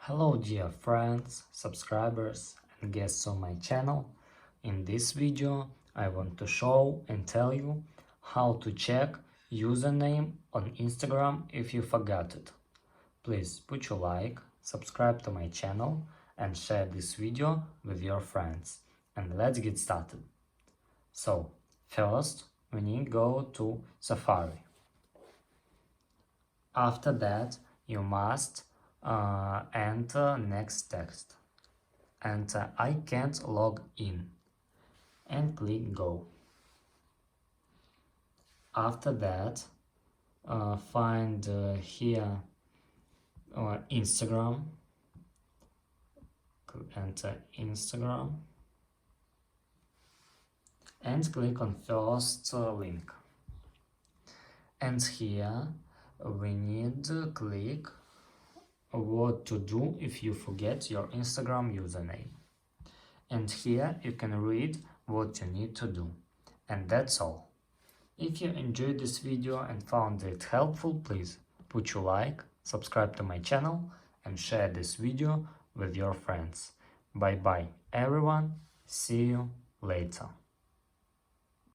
Hello dear friends, subscribers and guests on my channel. In this video I want to show and tell you how to check username on Instagram if you forgot it. Please put your like, subscribe to my channel and share this video with your friends. And let's get started. So first we need to go to Safari. After that you must enter next text. Enter I can't log in and click go. After that find here Instagram, enter Instagram and click on first link. And here we need to click what to do if you forget your Instagram username. And here you can read what you need to do. And that's all. If you enjoyed this video and found it helpful, please put your like, subscribe to my channel and share this video with your friends. Bye bye everyone, see you later.